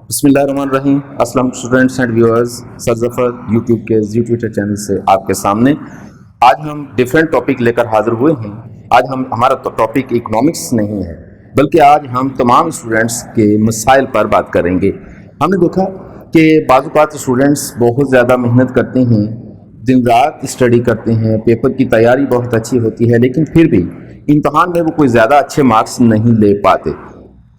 बिस्मिल्लाहिर्रहमानिर्रहीम। अस्सलाम students and viewers, sir Zafar YouTube के जी ट्विटर चैनल से आपके सामने आज हम डिफरेंट टॉपिक लेकर हाजिर हुए हैं। आज हमारा टॉपिक इकोनॉमिक्स नहीं है, बल्कि आज हम तमाम स्टूडेंट्स के मसाइल पर बात करेंगे। हमने देखा कि बाज़ औक़ात स्टूडेंट्स बहुत ज़्यादा मेहनत करते हैं, दिन रात स्टडी करते हैं, पेपर की तैयारी बहुत अच्छी होती है, लेकिन फिर भी इम्तहान में वो कोई ज़्यादा अच्छे मार्क्स नहीं ले पाते।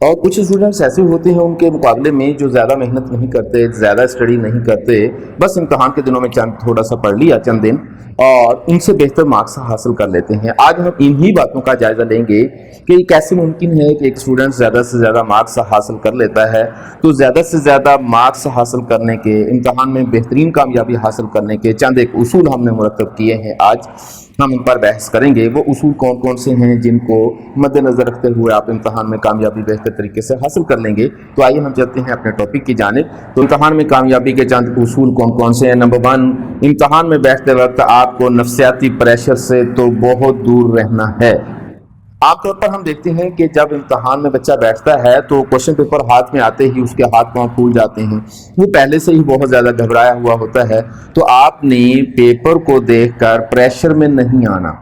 और कुछ स्टूडेंट्स ऐसे होते हैं उनके मुकाबले में जो ज़्यादा मेहनत नहीं करते, ज़्यादा स्टडी नहीं करते, बस इम्तहान के दिनों में चंद थोड़ा सा पढ़ लिया चंद दिन और उनसे बेहतर मार्क्स हासिल कर लेते हैं। आज हम इन्हीं बातों का जायज़ा लेंगे कि कैसे मुमकिन है कि एक स्टूडेंट ज़्यादा से ज़्यादा मार्क्स हासिल कर लेता है। तो ज़्यादा से ज़्यादा मार्क्स हासिल करने के, इम्तहान में बेहतरीन कामयाबी हासिल करने के चंद एक उसूल हमने मुरतब किए हैं। आज हम इन पर बहस करेंगे। वो उसूल कौन कौन से हैं जिनको मद्देनज़र रखते हुए आप इम्तहान में कामयाबी बेहतर तरीके से हासिल कर लेंगे। तो आइए हम चलते हैं अपने टॉपिक की जानिब। तो इम्तहान में कामयाबी के चंद उसूल कौन कौन से हैं। नंबर 1, इम्तहान में बैठते वक्त आपको नफ्सियाती प्रेशर से तो बहुत दूर रहना है। आमतौर पर हम देखते हैं कि जब इम्तहान में बच्चा बैठता है तो क्वेश्चन पेपर हाथ में आते ही उसके हाथ पांव फूल जाते हैं, वो पहले से ही बहुत ज़्यादा घबराया हुआ होता है। तो आपने पेपर को देखकर प्रेशर में नहीं आना।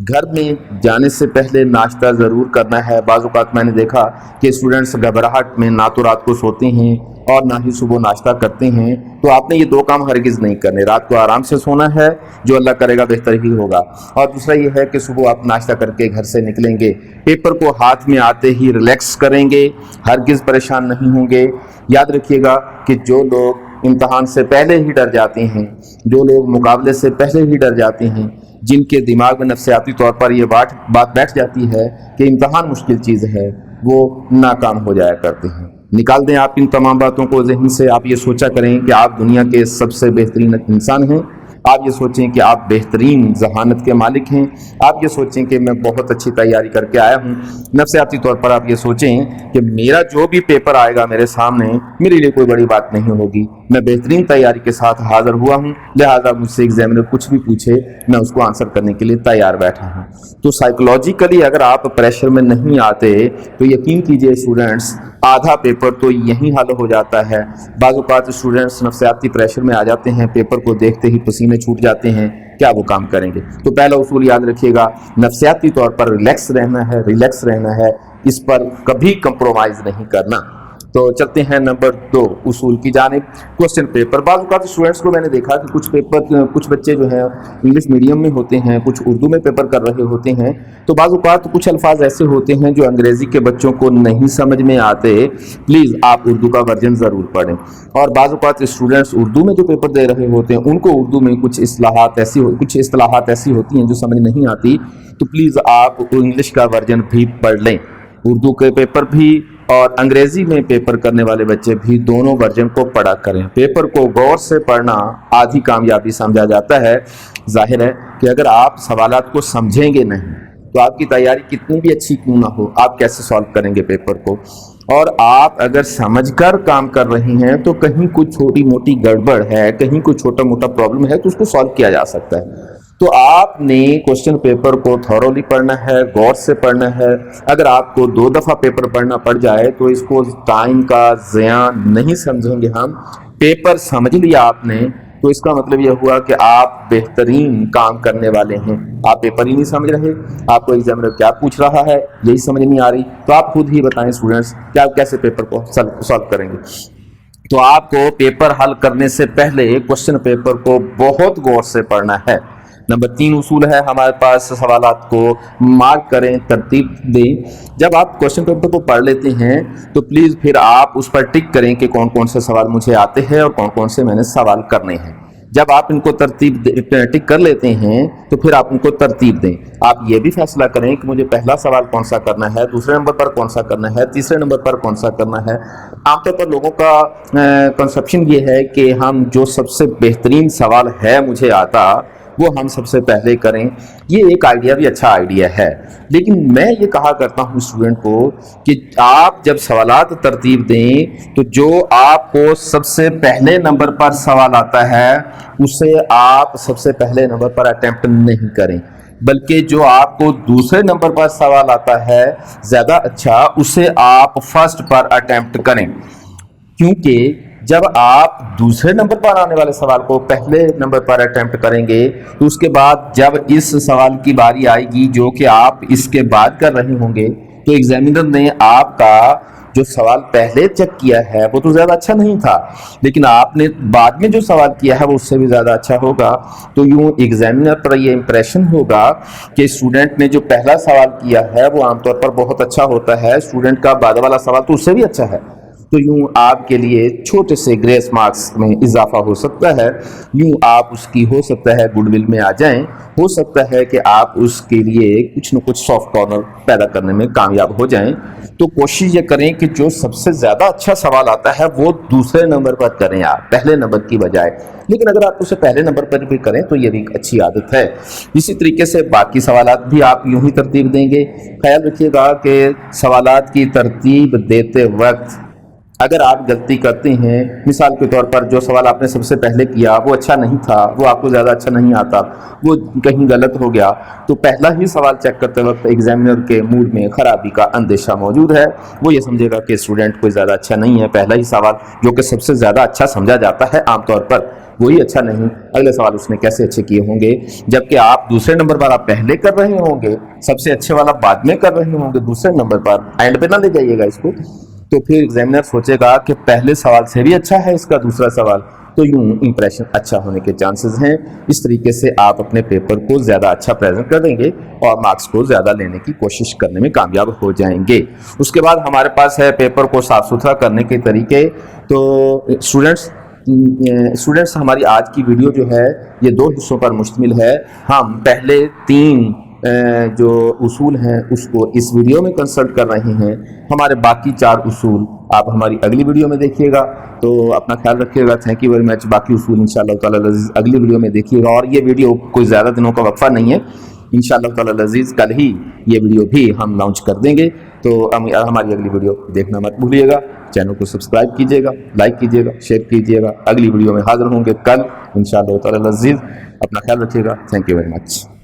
घर में जाने से पहले नाश्ता ज़रूर करना है। बाज़ औक़ात मैंने देखा कि स्टूडेंट्स घबराहट में ना तो रात को सोते हैं और ना ही सुबह नाश्ता करते हैं। तो आपने ये दो काम हरगिज़ नहीं करने। रात को आराम से सोना है, जो अल्लाह करेगा बेहतर ही होगा। और दूसरा ये है कि सुबह आप नाश्ता करके घर से निकलेंगे, पेपर को हाथ में आते ही रिलैक्स करेंगे, हरगिज़ परेशान नहीं होंगे। याद रखिएगा कि जो लोग इम्तहान से पहले ही डर जाते हैं, जो लोग मुकाबले से पहले ही डर जाते हैं, जिनके दिमाग में नफ्सियाती तौर पर यह बात बैठ जाती है कि इम्तहान मुश्किल चीज़ है, वो नाकाम हो जाया करते हैं। निकाल दें आप इन तमाम बातों को ज़हन से। आप ये सोचा करें कि आप दुनिया के सबसे बेहतरीन इंसान हैं। आप ये सोचें कि आप बेहतरीन जहानत के मालिक हैं। आप ये सोचें कि मैं बहुत अच्छी तैयारी करके आया हूँ। नफ्सियाती तौर पर आप ये सोचें कि मेरा जो भी पेपर आएगा मेरे सामने, मेरे लिए कोई बड़ी बात नहीं होगी। मैं बेहतरीन तैयारी के साथ हाज़िर हुआ हूँ, लिहाजा मुझसे एग्जामिनर कुछ भी पूछे मैं उसको आंसर करने के लिए तैयार बैठा हूँ। तो साइकोलॉजिकली अगर आप प्रेशर में नहीं आते तो यकीन कीजिए स्टूडेंट्स, आधा पेपर तो यहीं हल हो जाता है। बाज़ औक़ात स्टूडेंट्स नफ्सियाती प्रेशर में आ जाते हैं, पेपर को देखते ही पसीने छूट जाते हैं, क्या वो काम करेंगे। तो पहला उसूल याद रखिएगा, नफ्सियाती तौर पर रिलैक्स रहना है, इस पर कभी कंप्रोमाइज़ नहीं करना। तो चलते हैं नंबर 2 उसूल की जानिब। Question paper. बाज़ औक़ात स्टूडेंट्स को मैंने देखा कि कुछ बच्चे जो हैं इंग्लिश मीडियम में होते हैं, कुछ उर्दू में पेपर कर रहे होते हैं। तो बाज़ औक़ात कुछ अल्फाज ऐसे होते हैं जो अंग्रेज़ी के बच्चों को नहीं समझ में आते। प्लीज़ आप उर्दू का वर्जन ज़रूर पढ़ें। और बाज़ औक़ात स्टूडेंट्स उर्दू में जो पेपर दे रहे होते हैं उनको उर्दू में कुछ इस्लाहात ऐसी होती हैं जो समझ नहीं आती। तो प्लीज़ आप इंग्लिश का वर्जन भी पढ़ लें। उर्दू के पेपर भी और अंग्रेजी में पेपर करने वाले बच्चे भी दोनों वर्जन को पढ़ा करें। पेपर को गौर से पढ़ना आधी कामयाबी समझा जाता है। जाहिर है कि अगर आप सवालात को समझेंगे नहीं तो आपकी तैयारी कितनी भी अच्छी क्यों ना हो, आप कैसे सॉल्व करेंगे पेपर को। और आप अगर समझकर काम कर रहे हैं तो कहीं कुछ छोटी मोटी गड़बड़ है, कहीं कुछ छोटा मोटा प्रॉब्लम है तो उसको सॉल्व किया जा सकता है। तो आपने क्वेश्चन पेपर को थॉरोली पढ़ना है, गौर से पढ़ना है। अगर आपको 2 दफ़ा पेपर पढ़ना पड़ जाए तो इसको टाइम का ज़िया नहीं समझेंगे हम। पेपर समझ लिया आपने तो इसका मतलब यह हुआ कि आप बेहतरीन काम करने वाले हैं। आप पेपर ही नहीं समझ रहे, आपको एग्जामिनर क्या पूछ रहा है यही समझ नहीं आ रही, तो आप खुद ही बताएं स्टूडेंट्स कि आप कैसे पेपर को सॉल्व करेंगे। तो आपको पेपर हल करने से पहले क्वेश्चन पेपर को बहुत गौर से पढ़ना है। नंबर 3 उसूल है हमारे पास, सवालात को मार्क करें, तरतीब दें। जब आप क्वेश्चन पेपर को पढ़ लेते हैं तो प्लीज़ फिर आप उस पर टिक करें कि कौन कौन से सवाल मुझे आते हैं और कौन कौन से मैंने सवाल करने हैं। जब आप इनको टिक कर लेते हैं तो फिर आप उनको तरतीब दें। आप ये भी फैसला करें कि मुझे पहला सवाल कौन सा करना है, दूसरे नंबर पर कौन सा करना है, तीसरे नंबर पर कौन सा करना है। आमतौर पर लोगों का कंसेप्शन ये है कि हम जो सबसे बेहतरीन सवाल है मुझे आता वो हम सबसे पहले करें। ये एक आइडिया भी अच्छा आइडिया है, लेकिन मैं ये कहा करता हूँ स्टूडेंट को कि आप जब सवालात तरतीब दें तो जो आपको सबसे पहले नंबर पर सवाल आता है उसे आप सबसे पहले नंबर पर अटेम्प्ट नहीं करें, बल्कि जो आपको दूसरे नंबर पर सवाल आता है ज़्यादा अच्छा, उसे आप फर्स्ट पर अटेम्प्ट करें। क्योंकि जब आप दूसरे नंबर पर आने वाले सवाल को पहले नंबर पर अटेम्प्ट करेंगे तो उसके बाद जब इस सवाल की बारी आएगी जो कि आप इसके बाद कर रहे होंगे तो एग्जामिनर ने आपका जो सवाल पहले चेक किया है वो तो ज़्यादा अच्छा नहीं था, लेकिन आपने बाद में जो सवाल किया है वो उससे भी ज़्यादा अच्छा होगा। तो यूँ एग्जामिनर पर ये इम्प्रेशन होगा कि स्टूडेंट ने जो पहला सवाल किया है वो आमतौर पर बहुत अच्छा होता है, स्टूडेंट का बाद वाला सवाल तो उससे भी अच्छा है। तो यूँ आपके लिए छोटे से ग्रेस मार्क्स में इजाफा हो सकता है, यूँ आप उसकी हो सकता है गुडविल में आ जाएं, हो सकता है कि आप उसके लिए कुछ न कुछ सॉफ्ट कॉर्नर पैदा करने में कामयाब हो जाएं। तो कोशिश ये करें कि जो सबसे ज़्यादा अच्छा सवाल आता है वो दूसरे नंबर पर करें आप, पहले नंबर की बजाय। लेकिन अगर आप उसे पहले नंबर पर भी करें तो ये भी एक अच्छी आदत है। इसी तरीके से बाकी सवालात भी आप यूँ ही तरतीब देंगे। ख्याल रखिएगा कि सवालात की तरतीब देते वक्त अगर आप गलती करते हैं, मिसाल के तौर पर जो सवाल आपने सबसे पहले किया वो अच्छा नहीं था, वो आपको ज़्यादा अच्छा नहीं आता, वो कहीं गलत हो गया, तो पहला ही सवाल चेक करते वक्त एग्जामिनर के मूड में ख़राबी का अंदेशा मौजूद है। वो ये समझेगा कि स्टूडेंट कोई ज़्यादा अच्छा नहीं है, पहला ही सवाल जो कि सबसे ज़्यादा अच्छा समझा जाता है आमतौर पर वही अच्छा नहीं, अगले सवाल उसने कैसे अच्छे किए होंगे। जबकि आप दूसरे नंबर पर आप पहले कर रहे होंगे, सबसे अच्छे वाला बाद में कर रहे होंगे दूसरे नंबर पर, एंड पे ना ले जाइएगा इसको। तो फिर एग्जामिनर सोचेगा कि पहले सवाल से भी अच्छा है इसका दूसरा सवाल, तो यूं इंप्रेशन अच्छा होने के चांसेस हैं। इस तरीके से आप अपने पेपर को ज़्यादा अच्छा प्रेजेंट करेंगे और मार्क्स को ज़्यादा लेने की कोशिश करने में कामयाब हो जाएंगे। उसके बाद हमारे पास है पेपर को साफ़ सुथरा करने के तरीके। तो स्टूडेंट्स हमारी आज की वीडियो जो है ये 2 हिस्सों पर मुश्तमिल है। हम पहले 3 जो उसूल हैं उसको इस वीडियो में कंसल्ट कर रहे हैं, हमारे बाकी 4 उसूल आप हमारी अगली वीडियो में देखिएगा। तो अपना ख्याल रखिएगा। Thank you very much. बाकी उसूल इंशाअल्लाह ताला अज़ीज़ अगली वीडियो में देखिएगा। और ये वीडियो कोई ज़्यादा दिनों का वक्फा नहीं है, इंशाअल्लाह ताला अज़ीज़ कल ही ये वीडियो भी हम लॉन्च कर देंगे। तो हमारी अगली वीडियो देखना मत भूलिएगा। चैनल को सब्सक्राइब कीजिएगा, लाइक कीजिएगा, शेयर कीजिएगा। अगली वीडियो में हाजिर होंगे कल इंशाअल्लाह ताला अज़ीज़। अपना ख्याल रखिएगा। Thank you very much.